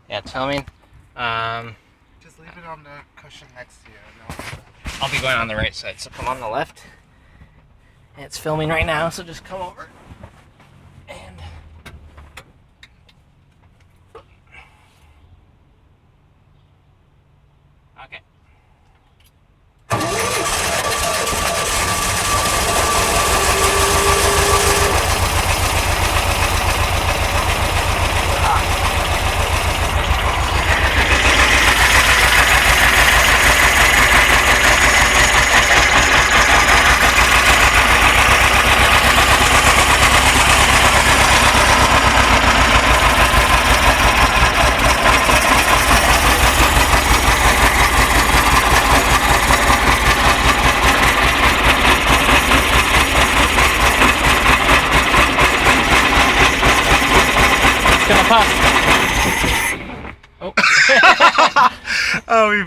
Yeah, it's filming. Just leave it on the cushion next to you. No. I'll be going on the right side, so come on the left. It's filming right now, so just come over. And okay. It's gonna pop. Oh. Oh, we